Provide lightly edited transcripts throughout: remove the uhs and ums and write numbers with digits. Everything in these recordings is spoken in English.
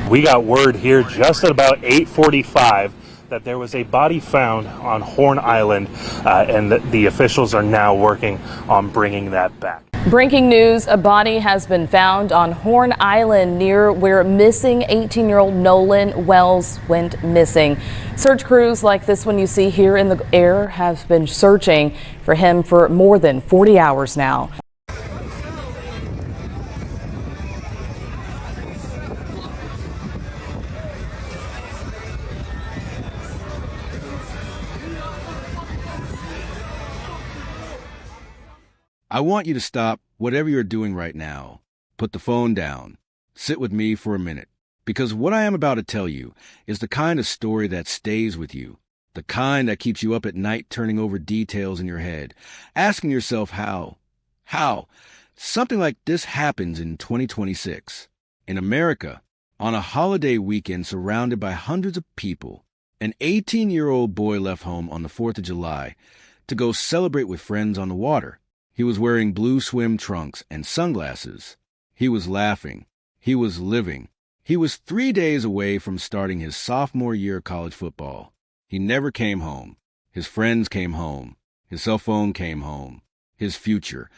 We got word here just at about 8:45 that there was a body found on Horn Island, and the officials are now working on bringing that back. Breaking news, a body has been found on Horn Island near where missing 18-year-old Nolan Wells went missing. Search crews like this one you see here in the air have been searching for him for more than 40 hours now. I want you to stop whatever you're doing right now. Put the phone down. Sit with me for a minute. Because what I am about to tell you is the kind of story that stays with you. The kind that keeps you up at night turning over details in your head, asking yourself how. How? Something like this happens in 2026. In America, on a holiday weekend surrounded by hundreds of people, an 18-year-old boy left home on the 4th of July to go celebrate with friends on the water. He was wearing blue swim trunks and sunglasses. He was laughing. He was living. He was 3 days away from starting his sophomore year of college football. He never came home. His friends came home. His cell phone came home. His future,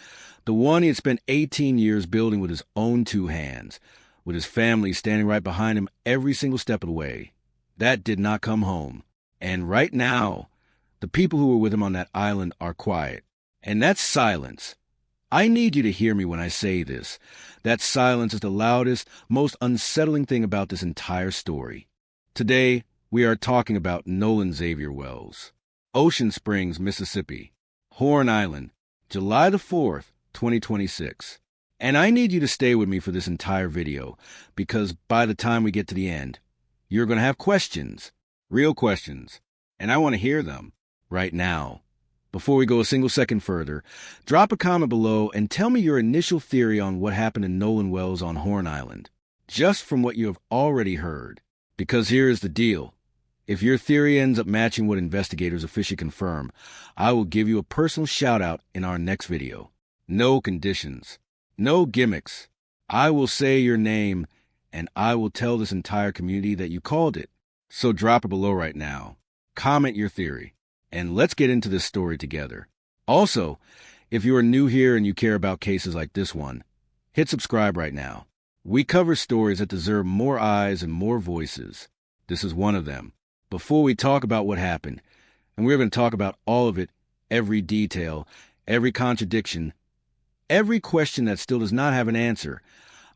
the one he had spent 18 years building with his own two hands, with his family standing right behind him every single step of the way, that did not come home. And right now, the people who were with him on that island are quiet. And that's silence. I need you to hear me when I say this. That silence is the loudest, most unsettling thing about this entire story. Today, we are talking about Nolan Xavier Wells. Ocean Springs, Mississippi. Horn Island, July the 4th, 2026. And I need you to stay with me for this entire video, because by the time we get to the end, you're going to have questions. Real questions. And I want to hear them right now. Before we go a single second further, drop a comment below and tell me your initial theory on what happened to Nolan Wells on Horn Island, just from what you have already heard. Because here is the deal. If your theory ends up matching what investigators officially confirm, I will give you a personal shout-out in our next video. No conditions. No gimmicks. I will say your name, and I will tell this entire community that you called it. So drop it below right now. Comment your theory. And let's get into this story together. Also, if you are new here and you care about cases like this one, hit subscribe right now. We cover stories that deserve more eyes and more voices. This is one of them. Before we talk about what happened, and we're going to talk about all of it, every detail, every contradiction, every question that still does not have an answer,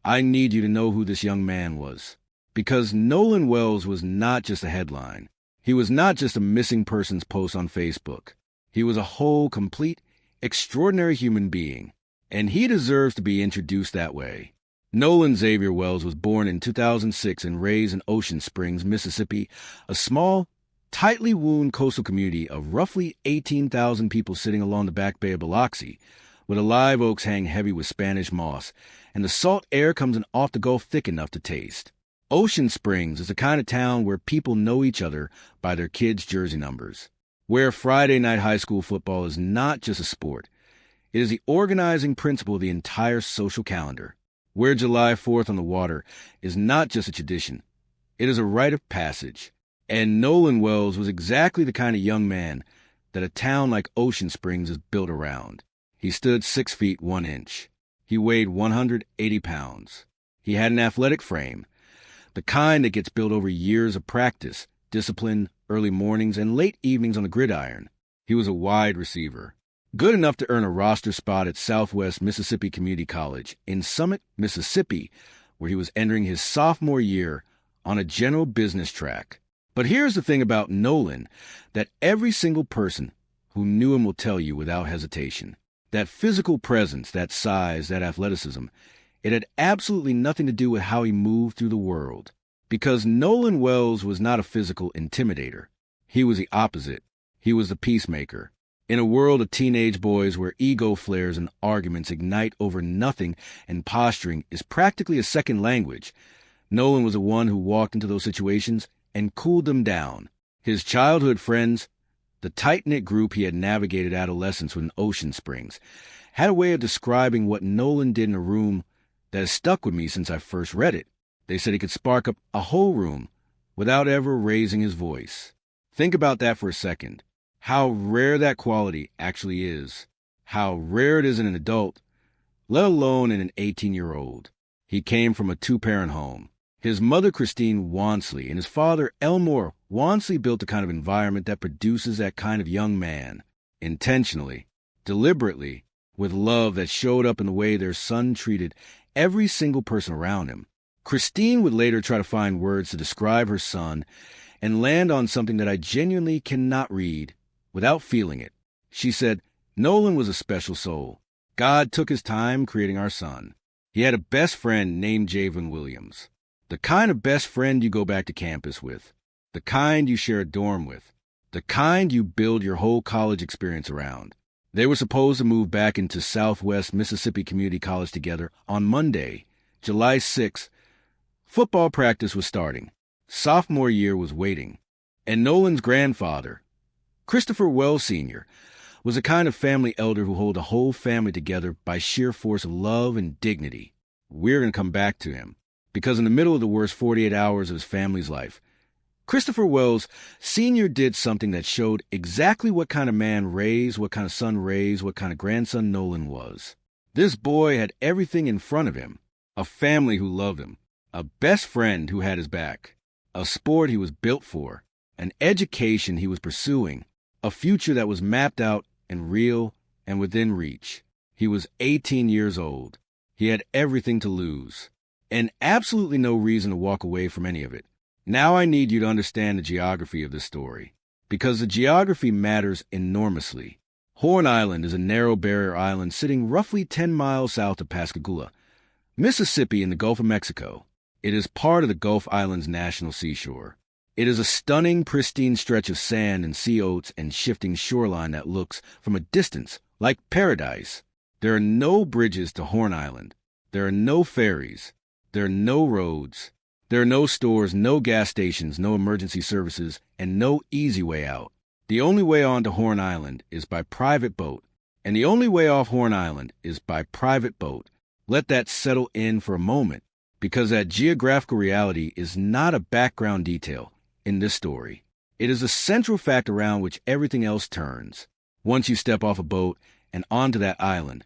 I need you to know who this young man was. Because Nolan Wells was not just a headline. He was not just a missing persons post on Facebook. He was a whole, complete, extraordinary human being, and he deserves to be introduced that way. Nolan Xavier Wells was born in 2006 and raised in Ocean Springs, Mississippi, a small, tightly wound coastal community of roughly 18,000 people sitting along the back bay of Biloxi, where the live oaks hang heavy with Spanish moss, and the salt air comes in off the Gulf thick enough to taste. Ocean Springs is the kind of town where people know each other by their kids' jersey numbers, where Friday night high school football is not just a sport. It is the organizing principle of the entire social calendar, where July 4th on the water is not just a tradition. It is a rite of passage. And Nolan Wells was exactly the kind of young man that a town like Ocean Springs is built around. He stood 6 feet 1 inch. He weighed 180 pounds. He had an athletic frame, the kind that gets built over years of practice, discipline, early mornings, and late evenings on the gridiron. He was a wide receiver, good enough to earn a roster spot at Southwest Mississippi Community College in Summit, Mississippi, where he was entering his sophomore year on a general business track. But here's the thing about Nolan that every single person who knew him will tell you without hesitation. That physical presence, that size, that athleticism, it had absolutely nothing to do with how he moved through the world. Because Nolan Wells was not a physical intimidator. He was the opposite. He was the peacemaker. In a world of teenage boys where ego flares and arguments ignite over nothing and posturing is practically a second language, Nolan was the one who walked into those situations and cooled them down. His childhood friends, the tight-knit group he had navigated adolescence with in Ocean Springs, had a way of describing what Nolan did in a room that has stuck with me since I first read it. They said he could spark up a whole room without ever raising his voice. Think about that for a second. How rare that quality actually is. How rare it is in an adult, let alone in an 18-year-old. He came from a two-parent home. His mother, Christine Wansley, and his father, Elmore Wansley, built a kind of environment that produces that kind of young man. Intentionally, deliberately, with love that showed up in the way their son treated every single person around him. Christine would later try to find words to describe her son and land on something that I genuinely cannot read without feeling it. She said, Nolan was a special soul. God took his time creating our son. He had a best friend named Javen Williams. The kind of best friend you go back to campus with. The kind you share a dorm with. The kind you build your whole college experience around. They were supposed to move back into Southwest Mississippi Community College together on Monday, July 6th. Football practice was starting. Sophomore year was waiting. And Nolan's grandfather, Christopher Wells Sr., was a kind of family elder who held a whole family together by sheer force of love and dignity. We're going to come back to him, because in the middle of the worst 48 hours of his family's life, Christopher Wells Sr. did something that showed exactly what kind of man raised, what kind of son raised, what kind of grandson Nolan was. This boy had everything in front of him, a family who loved him, a best friend who had his back, a sport he was built for, an education he was pursuing, a future that was mapped out and real and within reach. He was 18 years old. He had everything to lose, and absolutely no reason to walk away from any of it. Now I need you to understand the geography of this story, because the geography matters enormously. Horn Island is a narrow barrier island sitting roughly 10 miles south of Pascagoula, Mississippi in the Gulf of Mexico. It is part of the Gulf Islands National Seashore. It is a stunning, pristine stretch of sand and sea oats and shifting shoreline that looks, from a distance, like paradise. There are no bridges to Horn Island. There are no ferries. There are no roads. There are no stores, no gas stations, no emergency services, and no easy way out. The only way on to Horn Island is by private boat, and the only way off Horn Island is by private boat. Let that settle in for a moment, because that geographical reality is not a background detail in this story. It is a central fact around which everything else turns. Once you step off a boat and onto that island,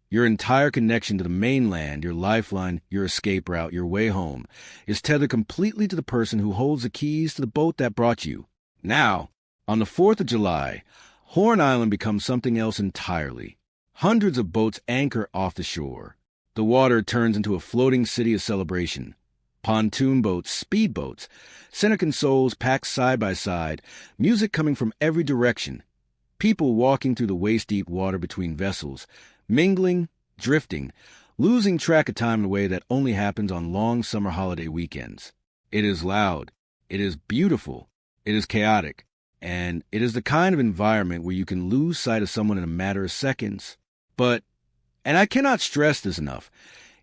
your entire connection to the mainland, your lifeline, your escape route, your way home, is tethered completely to the person who holds the keys to the boat that brought you. Now, on the 4th of July, Horn Island becomes something else entirely. Hundreds of boats anchor off the shore. The water turns into a floating city of celebration. Pontoon boats, speedboats, center consoles packed side by side, music coming from every direction, people walking through the waist-deep water between vessels, mingling, drifting, losing track of time in a way that only happens on long summer holiday weekends. It is loud, it is beautiful, it is chaotic, and it is the kind of environment where you can lose sight of someone in a matter of seconds. But, and I cannot stress this enough,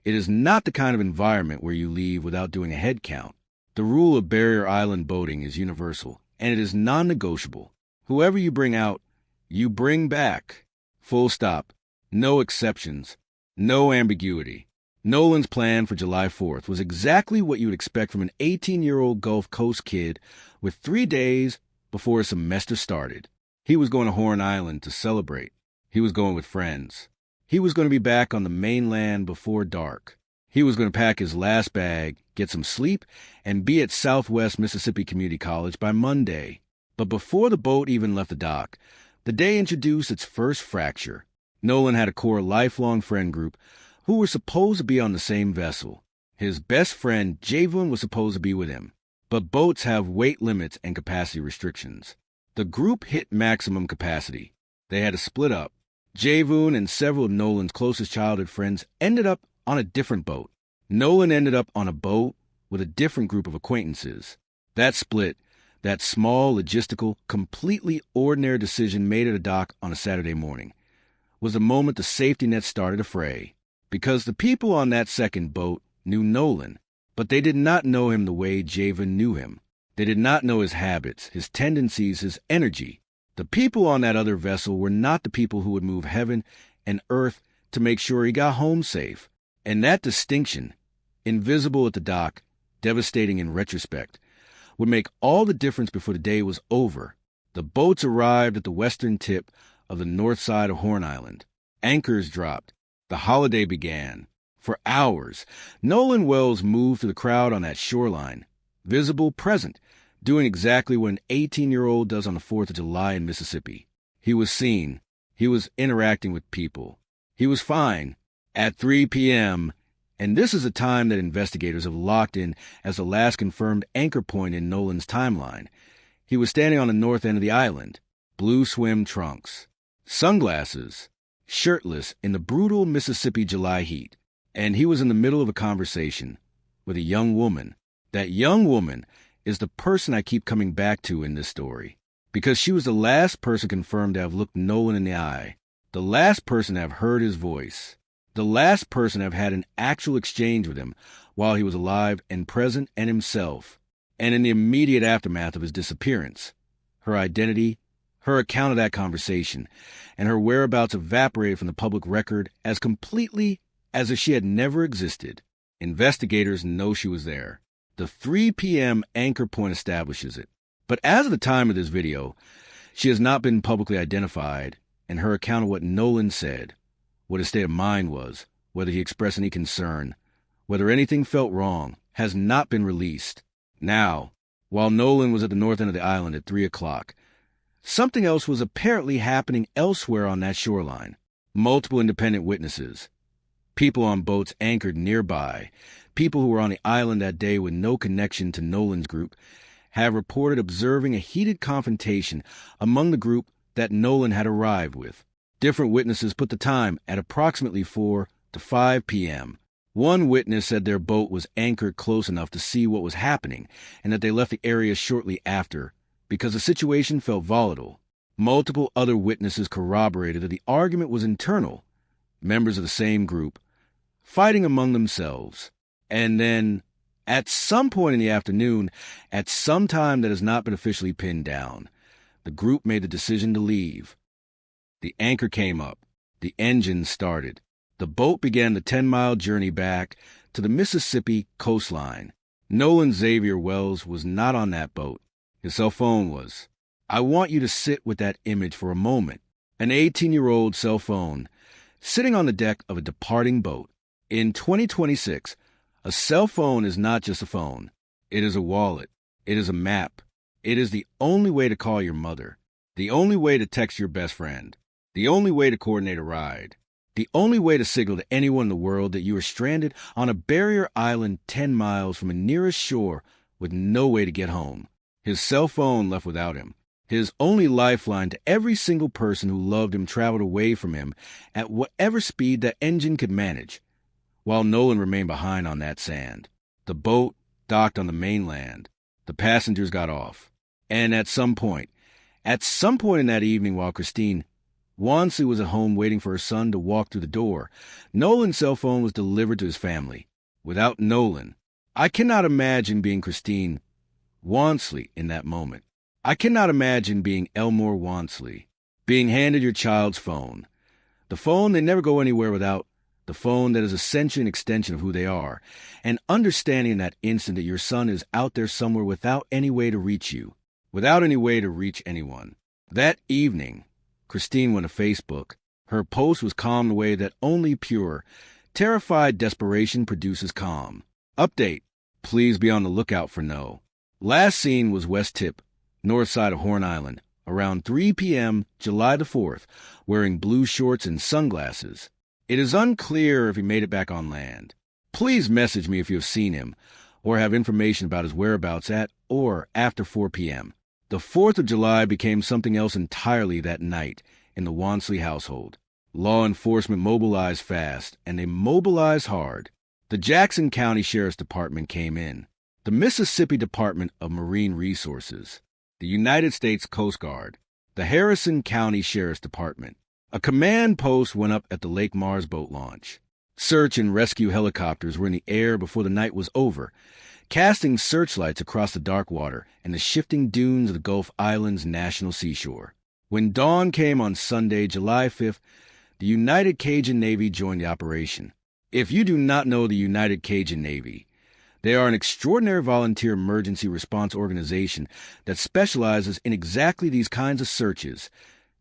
it is not the kind of environment where you leave without doing a head count. The rule of barrier island boating is universal, and it is non-negotiable. Whoever you bring out, you bring back. Full stop. No exceptions. No ambiguity. Nolan's plan for July 4th was exactly what you would expect from an 18-year-old Gulf Coast kid with 3 days before his semester started. He was going to Horn Island to celebrate. He was going with friends. He was going to be back on the mainland before dark. He was going to pack his last bag, get some sleep, and be at Southwest Mississippi Community College by Monday. But before the boat even left the dock, the day introduced its first fracture. Nolan had a core lifelong friend group who were supposed to be on the same vessel. His best friend, Javen, was supposed to be with him. But boats have weight limits and capacity restrictions. The group hit maximum capacity. They had to split up. Javen and several of Nolan's closest childhood friends ended up on a different boat. Nolan ended up on a boat with a different group of acquaintances. That split, that small, logistical, completely ordinary decision made at a dock on a Saturday morning, was the moment the safety net started to fray. Because the people on that second boat knew Nolan, but they did not know him the way Javen knew him. They did not know his habits, his tendencies, his energy. The people on that other vessel were not the people who would move heaven and earth to make sure he got home safe. And that distinction, invisible at the dock, devastating in retrospect, would make all the difference before the day was over. The boats arrived at the western tip of the north side of Horn Island. Anchors dropped. The holiday began. For hours, Nolan Wells moved through the crowd on that shoreline, visible, present, doing exactly what an 18-year-old does on the 4th of July in Mississippi. He was seen. He was interacting with people. He was fine. At 3 p.m., and this is a time that investigators have locked in as the last confirmed anchor point in Nolan's timeline. He was standing on the north end of the island, blue swim trunks, sunglasses, shirtless in the brutal Mississippi July heat, and he was in the middle of a conversation with a young woman. That young woman is the person I keep coming back to in this story, because she was the last person confirmed to have looked Nolan in the eye, the last person to have heard his voice, the last person to have had an actual exchange with him while he was alive and present and himself, and in the immediate aftermath of his disappearance. Her identity, her account of that conversation, and her whereabouts evaporated from the public record as completely as if she had never existed. Investigators know she was there. The 3 p.m. anchor point establishes it. But as of the time of this video, she has not been publicly identified, and her account of what Nolan said, what his state of mind was, whether he expressed any concern, whether anything felt wrong, has not been released. Now, while Nolan was at the north end of the island at 3 o'clock, something else was apparently happening elsewhere on that shoreline. Multiple independent witnesses, people on boats anchored nearby, people who were on the island that day with no connection to Nolan's group, have reported observing a heated confrontation among the group that Nolan had arrived with. Different witnesses put the time at approximately 4 to 5 p.m. One witness said their boat was anchored close enough to see what was happening and that they left the area shortly after because the situation felt volatile. Multiple other witnesses corroborated that the argument was internal, members of the same group, fighting among themselves. And then, at some point in the afternoon, at some time that has not been officially pinned down, the group made the decision to leave. The anchor came up. The engine started. The boat began the 10-mile journey back to the Mississippi coastline. Nolan Xavier Wells was not on that boat. His cell phone was. I want you to sit with that image for a moment. An 18-year-old cell phone sitting on the deck of a departing boat. In 2026, a cell phone is not just a phone. It is a wallet. It is a map. It is the only way to call your mother, the only way to text your best friend, the only way to coordinate a ride, the only way to signal to anyone in the world that you are stranded on a barrier island 10 miles from a nearest shore with no way to get home. His cell phone left without him. His only lifeline to every single person who loved him traveled away from him at whatever speed that engine could manage, while Nolan remained behind on that sand. The boat docked on the mainland. The passengers got off. And at some point in that evening while Christine Wansley was at home waiting for her son to walk through the door, Nolan's cell phone was delivered to his family. Without Nolan, I cannot imagine being Christine Wansley in that moment. I cannot imagine being Elmore Wansley, being handed your child's phone. The phone they never go anywhere without, the phone that is essentially an extension of who they are, and understanding in that instant that your son is out there somewhere without any way to reach you, without any way to reach anyone. That evening, Christine went to Facebook. Her post was calm in a way that only pure, terrified desperation produces calm. Update. Please be on the lookout for No. Last seen was West Tip, north side of Horn Island, around 3 p.m. July the 4th, wearing blue shorts and sunglasses. It is unclear if he made it back on land. Please message me if you have seen him or have information about his whereabouts at or after 4 p.m. The 4th of July became something else entirely that night in the Wansley household. Law enforcement mobilized fast, and they mobilized hard. The Jackson County Sheriff's Department came in, the Mississippi Department of Marine Resources, the United States Coast Guard, the Harrison County Sheriff's Department. A command post went up at the Lake Mars boat launch. Search and rescue helicopters were in the air before the night was over, casting searchlights across the dark water and the shifting dunes of the Gulf Islands National Seashore. When dawn came on Sunday, July 5th, the United Cajun Navy joined the operation. If you do not know the United Cajun Navy, They are an extraordinary volunteer emergency response organization that specializes in exactly these kinds of searches: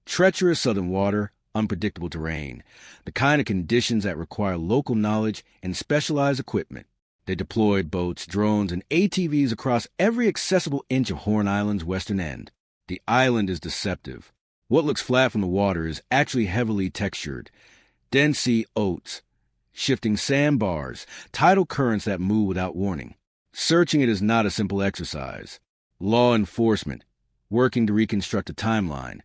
treacherous southern water, unpredictable terrain, the kind of conditions that require local knowledge and specialized equipment. They deploy boats, drones, and ATVs across every accessible inch of Horn Island's western end. The island is deceptive. What looks flat from the water is actually heavily textured. Dense sea oats, shifting sandbars, tidal currents that move without warning. Searching it is not a simple exercise. Law enforcement, working to reconstruct a timeline,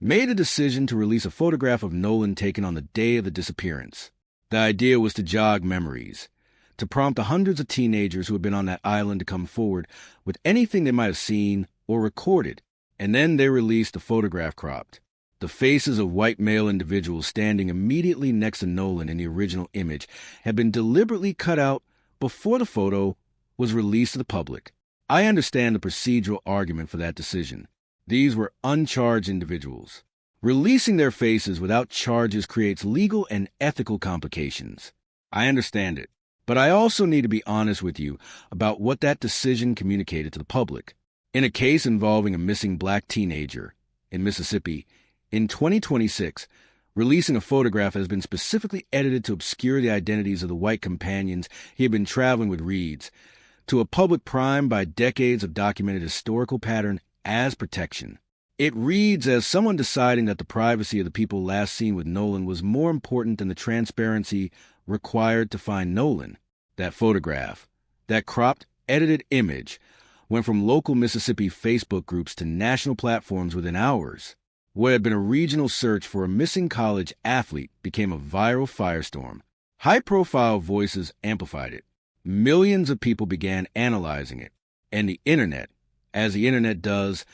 made a decision to release a photograph of Nolan taken on the day of the disappearance. The idea was to jog memories, to prompt the hundreds of teenagers who had been on that island to come forward with anything they might have seen or recorded. And then they released the photograph cropped. The faces of white male individuals standing immediately next to Nolan in the original image had been deliberately cut out before the photo was released to the public. I understand the procedural argument for that decision. These were uncharged individuals. Releasing their faces without charges creates legal and ethical complications. I understand it, but I also need to be honest with you about what that decision communicated to the public. In a case involving a missing black teenager in Mississippi, in 2026, releasing a photograph has been specifically edited to obscure the identities of the white companions he had been traveling with reads, to a public primed by decades of documented historical pattern as protection. It reads as someone deciding that the privacy of the people last seen with Nolan was more important than the transparency required to find Nolan. That photograph, that cropped, edited image, went from local Mississippi Facebook groups to national platforms within hours. What had been a regional search for a missing college athlete became a viral firestorm. High-profile voices amplified it. Millions of people began analyzing it. And the internet, as the internet does,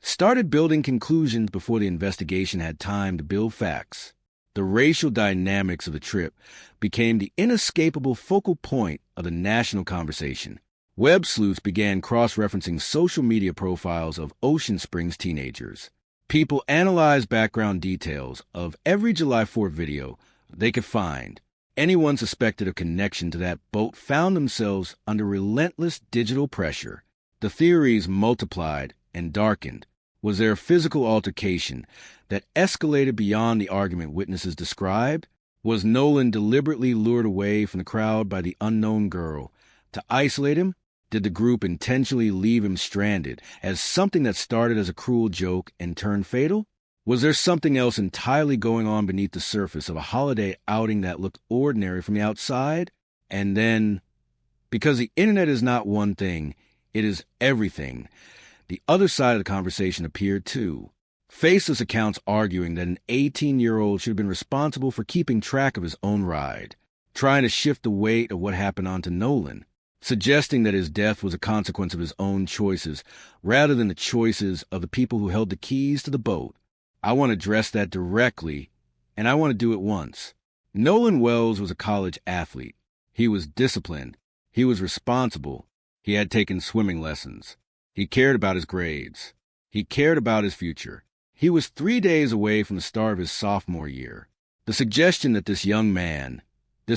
started building conclusions before the investigation had time to build facts. The racial dynamics of the trip became the inescapable focal point of the national conversation. Web sleuths began cross-referencing social media profiles of Ocean Springs teenagers. People analyzed background details of every July 4th video they could find. Anyone suspected of connection to that boat found themselves under relentless digital pressure. The theories multiplied and darkened. Was there a physical altercation that escalated beyond the argument witnesses described? Was Nolan deliberately lured away from the crowd by the unknown girl to isolate him? Did the group intentionally leave him stranded as something that started as a cruel joke and turned fatal? Was there something else entirely going on beneath the surface of a holiday outing that looked ordinary from the outside? And then, because the internet is not one thing, it is everything, the other side of the conversation appeared too. Faceless accounts arguing that an 18-year-old should have been responsible for keeping track of his own ride, trying to shift the weight of what happened onto Nolan, suggesting that his death was a consequence of his own choices rather than the choices of the people who held the keys to the boat. I want to address that directly, and I want to do it once. Nolan Wells was a college athlete. He was disciplined. He was responsible. He had taken swimming lessons. He cared about his grades. He cared about his future. He was 3 days away from the start of his sophomore year. The suggestion that this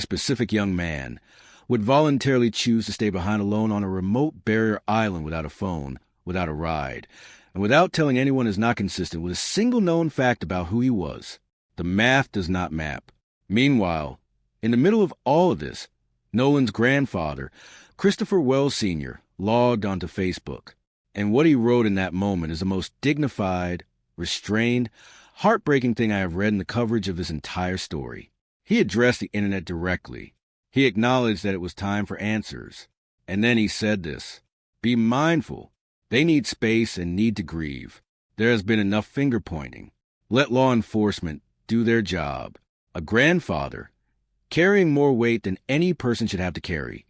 specific young man, would voluntarily choose to stay behind alone on a remote barrier island without a phone, without a ride, and without telling anyone is not consistent with a single known fact about who he was. The math does not map. Meanwhile, in the middle of all of this, Nolan's grandfather, Christopher Wells Sr., logged onto Facebook. And what he wrote in that moment is the most dignified, restrained, heartbreaking thing I have read in the coverage of this entire story. He addressed the internet directly. He acknowledged that it was time for answers. And then he said this: be mindful. They need space and need to grieve. There has been enough finger-pointing. Let law enforcement do their job. A grandfather, carrying more weight than any person should have to carry,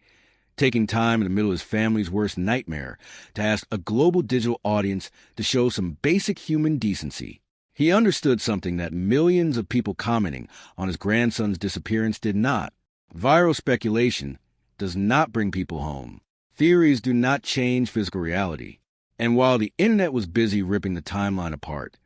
taking time in the middle of his family's worst nightmare to ask a global digital audience to show some basic human decency. He understood something that millions of people commenting on his grandson's disappearance did not. Viral speculation does not bring people home. Theories do not change physical reality. And while the internet was busy ripping the timeline apart,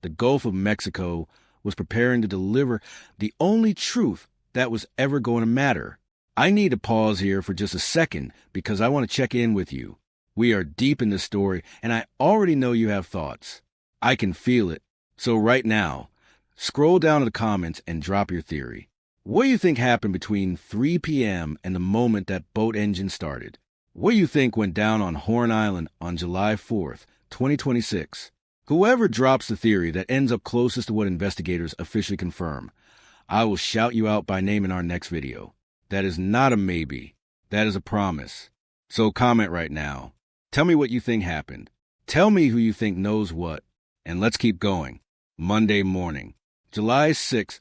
the Gulf of Mexico was preparing to deliver the only truth that was ever going to matter. I need to pause here for just a second because I want to check in with you. We are deep in this story, and I already know you have thoughts. I can feel it. So right now, scroll down to the comments and drop your theory. What do you think happened between 3 p.m. and the moment that boat engine started? What do you think went down on Horn Island on July 4th, 2026? Whoever drops the theory that ends up closest to what investigators officially confirm, I will shout you out by name in our next video. That is not a maybe. That is a promise. So comment right now. Tell me what you think happened. Tell me who you think knows what. And let's keep going. Monday morning, July 6th,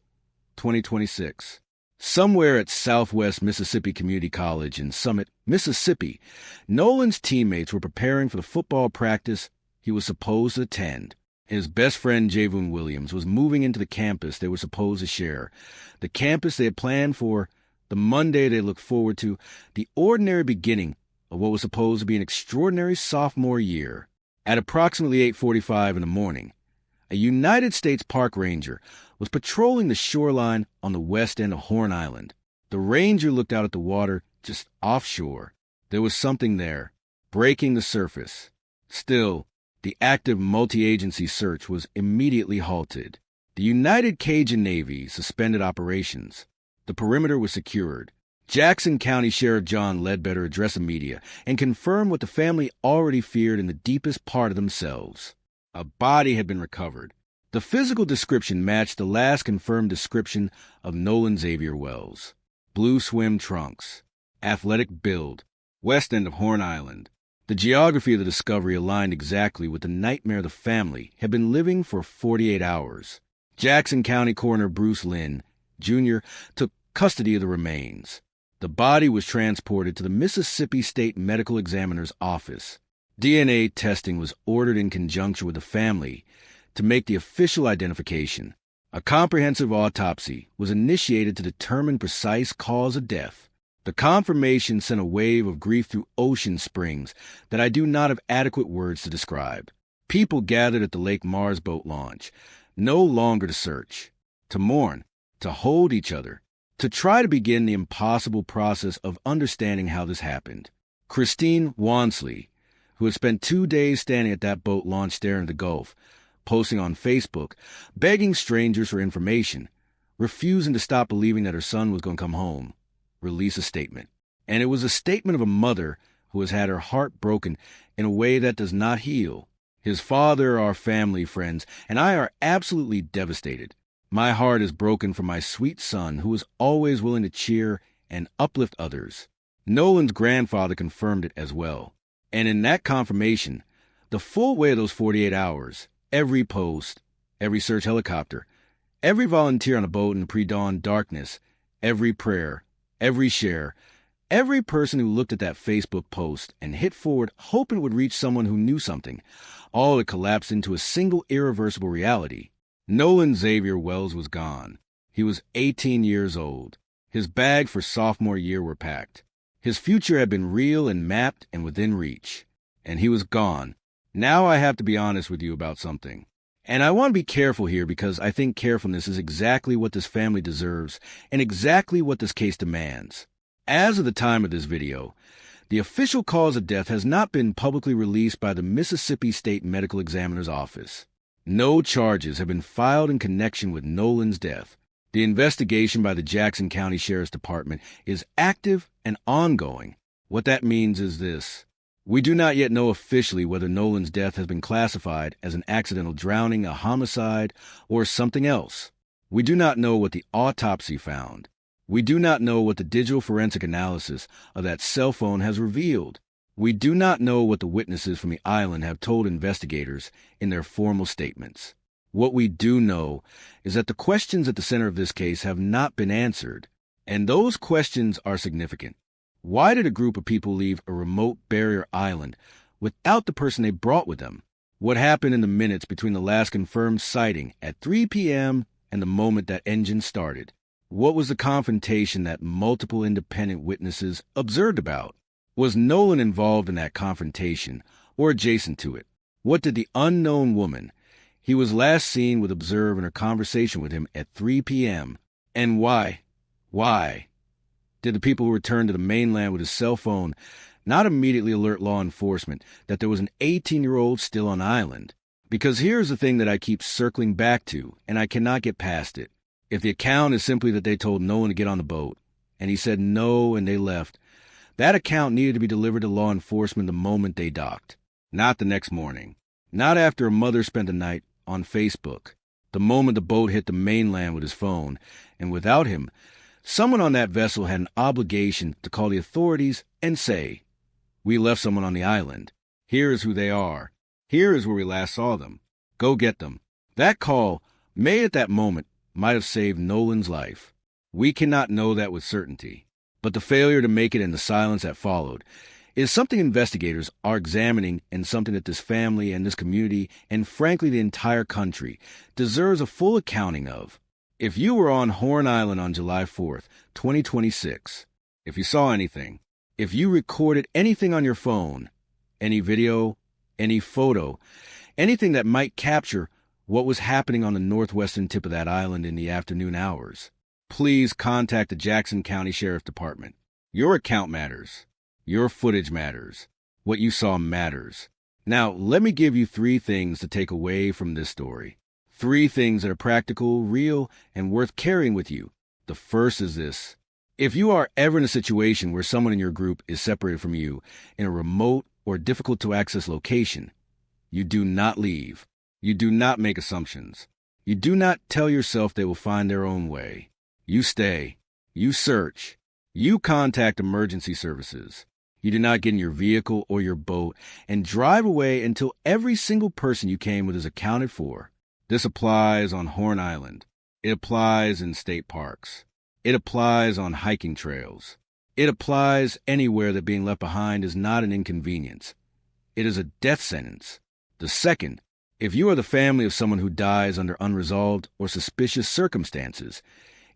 2026. Somewhere at Southwest Mississippi Community College in Summit, Mississippi, Nolan's teammates were preparing for the football practice he was supposed to attend. His best friend, Javon Williams, was moving into the campus they were supposed to share, the campus they had planned for, the Monday they looked forward to, the ordinary beginning of what was supposed to be an extraordinary sophomore year. At approximately 8:45 in the morning, a United States Park Ranger was patrolling the shoreline on the west end of Horn Island. The ranger looked out at the water just offshore. There was something there, breaking the surface. Still, the active multi-agency search was immediately halted. The United Cajun Navy suspended operations. The perimeter was secured. Jackson County Sheriff John Ledbetter addressed the media and confirmed what the family already feared in the deepest part of themselves. A body had been recovered. The physical description matched the last confirmed description of Nolan Xavier Wells. Blue swim trunks, athletic build, west end of Horn Island. The geography of the discovery aligned exactly with the nightmare the family had been living for 48 hours. Jackson County Coroner Bruce Lynn, Jr., took custody of the remains. The body was transported to the Mississippi State Medical Examiner's office. DNA testing was ordered in conjunction with the family to make the official identification. A comprehensive autopsy was initiated to determine precise cause of death. The confirmation sent a wave of grief through Ocean Springs that I do not have adequate words to describe. People gathered at the Lake Mars boat launch, no longer to search, to mourn, to hold each other, to try to begin the impossible process of understanding how this happened. Christine Wansley, who had spent 2 days standing at that boat launch staring at the Gulf, posting on Facebook, begging strangers for information, refusing to stop believing that her son was going to come home, release a statement. And it was a statement of a mother who has had her heart broken in a way that does not heal. His father, our family, friends, and I are absolutely devastated. My heart is broken for my sweet son who was always willing to cheer and uplift others. Nolan's grandfather confirmed it as well. And in that confirmation, the full weight of those 48 hours, every post, every search helicopter, every volunteer on a boat in the pre-dawn darkness, every prayer, every share, every person who looked at that Facebook post and hit forward hoping it would reach someone who knew something, all had collapsed into a single irreversible reality. Nolan Xavier Wells was gone. He was 18 years old. His bag for sophomore year were packed. His future had been real and mapped and within reach. And he was gone. Now I have to be honest with you about something. And I want to be careful here because I think carefulness is exactly what this family deserves and exactly what this case demands. As of the time of this video, the official cause of death has not been publicly released by the Mississippi State Medical Examiner's office. No charges have been filed in connection with Nolan's death. The investigation by the Jackson County Sheriff's Department is active and ongoing. What that means is this. We do not yet know officially whether Nolan's death has been classified as an accidental drowning, a homicide, or something else. We do not know what the autopsy found. We do not know what the digital forensic analysis of that cell phone has revealed. We do not know what the witnesses from the island have told investigators in their formal statements. What we do know is that the questions at the center of this case have not been answered, and those questions are significant. Why did a group of people leave a remote barrier island without the person they brought with them? What happened in the minutes between the last confirmed sighting at 3 p.m. and the moment that engine started? What was the confrontation that multiple independent witnesses observed about? Was Nolan involved in that confrontation or adjacent to it? What did the unknown woman he was last seen with observe in her conversation with him at 3 p.m.? And why Did the people who returned to the mainland with his cell phone not immediately alert law enforcement that there was an 18-year-old still on island? Because here's the thing that I keep circling back to, and I cannot get past it. If the account is simply that they told Nolan to get on the boat, and he said no and they left, that account needed to be delivered to law enforcement the moment they docked, not the next morning, not after a mother spent the night on Facebook, the moment the boat hit the mainland with his phone, and without him, someone on that vessel had an obligation to call the authorities and say, "We left someone on the island. Here is who they are. Here is where we last saw them. Go get them." That call, made at that moment, might have saved Nolan's life. We cannot know that with certainty. But the failure to make it and the silence that followed is something investigators are examining, and something that this family and this community, and frankly the entire country, deserves a full accounting of. If you were on Horn Island on July 4th, 2026, if you saw anything, if you recorded anything on your phone, any video, any photo, anything that might capture what was happening on the northwestern tip of that island in the afternoon hours, please contact the Jackson County Sheriff Department. Your account matters. Your footage matters. What you saw matters. Now, let me give you 3 things to take away from this story. 3 things that are practical, real, and worth carrying with you. The first is this. If you are ever in a situation where someone in your group is separated from you in a remote or difficult-to-access location, you do not leave. You do not make assumptions. You do not tell yourself they will find their own way. You stay. You search. You contact emergency services. You do not get in your vehicle or your boat and drive away until every single person you came with is accounted for. This applies on Horn Island. It applies in state parks. It applies on hiking trails. It applies anywhere that being left behind is not an inconvenience. It is a death sentence. The second, if you are the family of someone who dies under unresolved or suspicious circumstances,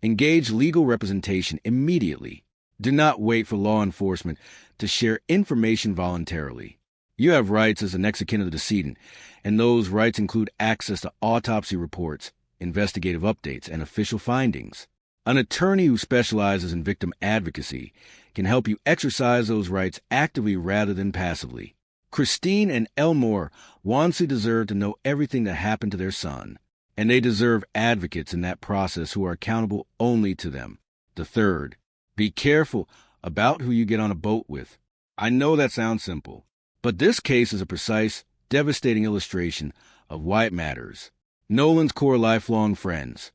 engage legal representation immediately. Do not wait for law enforcement to share information voluntarily. You have rights as the next of kin of the decedent, and those rights include access to autopsy reports, investigative updates, and official findings. An attorney who specializes in victim advocacy can help you exercise those rights actively rather than passively. Christine and Elmore honestly deserve to know everything that happened to their son, and they deserve advocates in that process who are accountable only to them. The third, be careful about who you get on a boat with. I know that sounds simple, but this case is a precise, devastating illustration of why it matters. Nolan's core lifelong friends,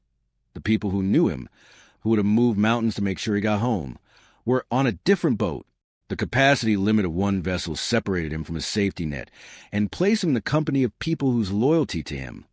the people who knew him, who would have moved mountains to make sure he got home, were on a different boat. The capacity limit of one vessel separated him from his safety net and placed him in the company of people whose loyalty to him,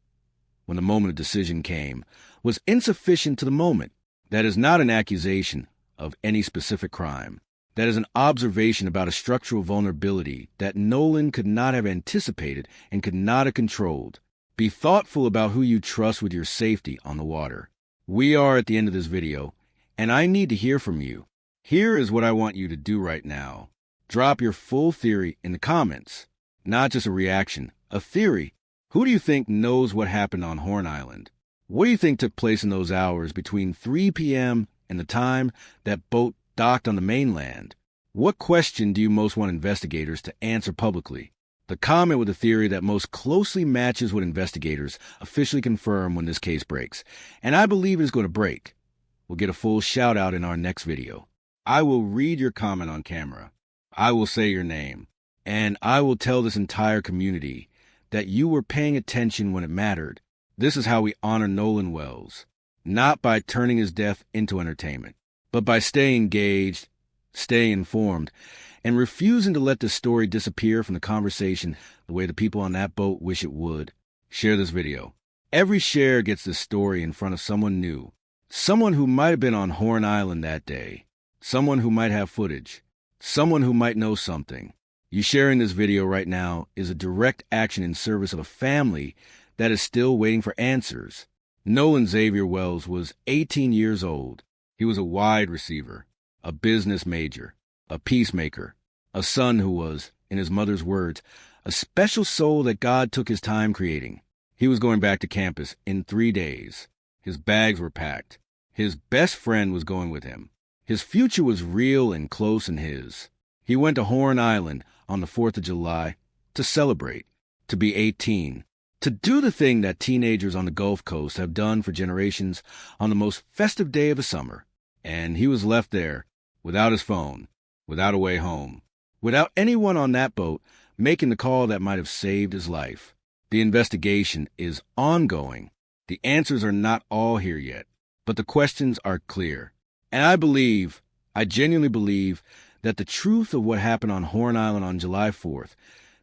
when the moment of decision came, was insufficient to the moment. That is not an accusation of any specific crime. That is an observation about a structural vulnerability that Nolan could not have anticipated and could not have controlled. Be thoughtful about who you trust with your safety on the water. We are at the end of this video, and I need to hear from you. Here is what I want you to do right now. Drop your full theory in the comments. Not just a reaction, a theory. Who do you think knows what happened on Horn Island? What do you think took place in those hours between 3 p.m. and the time that boat docked on the mainland? What question do you most want investigators to answer publicly? The comment with the theory that most closely matches what investigators officially confirm when this case breaks, and I believe it is going to break, will get a full shout out in our next video. I will read your comment on camera. I will say your name, and I will tell this entire community that you were paying attention when it mattered. This is how we honor Nolan Wells, not by turning his death into entertainment, but by staying engaged, staying informed, and refusing to let this story disappear from the conversation the way the people on that boat wish it would. Share this video. Every share gets this story in front of someone new, someone who might have been on Horn Island that day, someone who might have footage, someone who might know something. You sharing this video right now is a direct action in service of a family that is still waiting for answers. Nolan Xavier Wells was 18 years old. He was a wide receiver, a business major, a peacemaker, a son who was, in his mother's words, a special soul that God took his time creating. He was going back to campus in 3 days. His bags were packed. His best friend was going with him. His future was real and close in his. He went to Horn Island on the 4th of July to celebrate, to be 18, to do the thing that teenagers on the Gulf Coast have done for generations on the most festive day of the summer. And he was left there, without his phone, without a way home, without anyone on that boat making the call that might have saved his life. The investigation is ongoing. The answers are not all here yet, but the questions are clear. And I genuinely believe, that the truth of what happened on Horn Island on July 4th,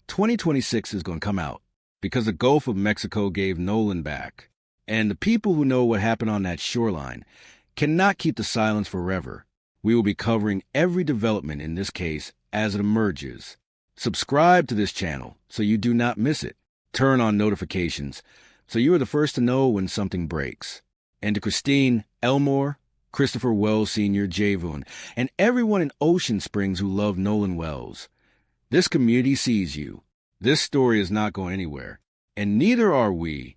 2026 is going to come out, because the Gulf of Mexico gave Nolan back. And the people who know what happened on that shoreline cannot keep the silence forever. We will be covering every development in this case as it emerges. Subscribe to this channel so you do not miss it. Turn on notifications so you are the first to know when something breaks. And to Christine, Elmore, Christopher Wells Sr., Javon, and everyone in Ocean Springs who love Nolan Wells, this community sees you. This story is not going anywhere, and neither are we.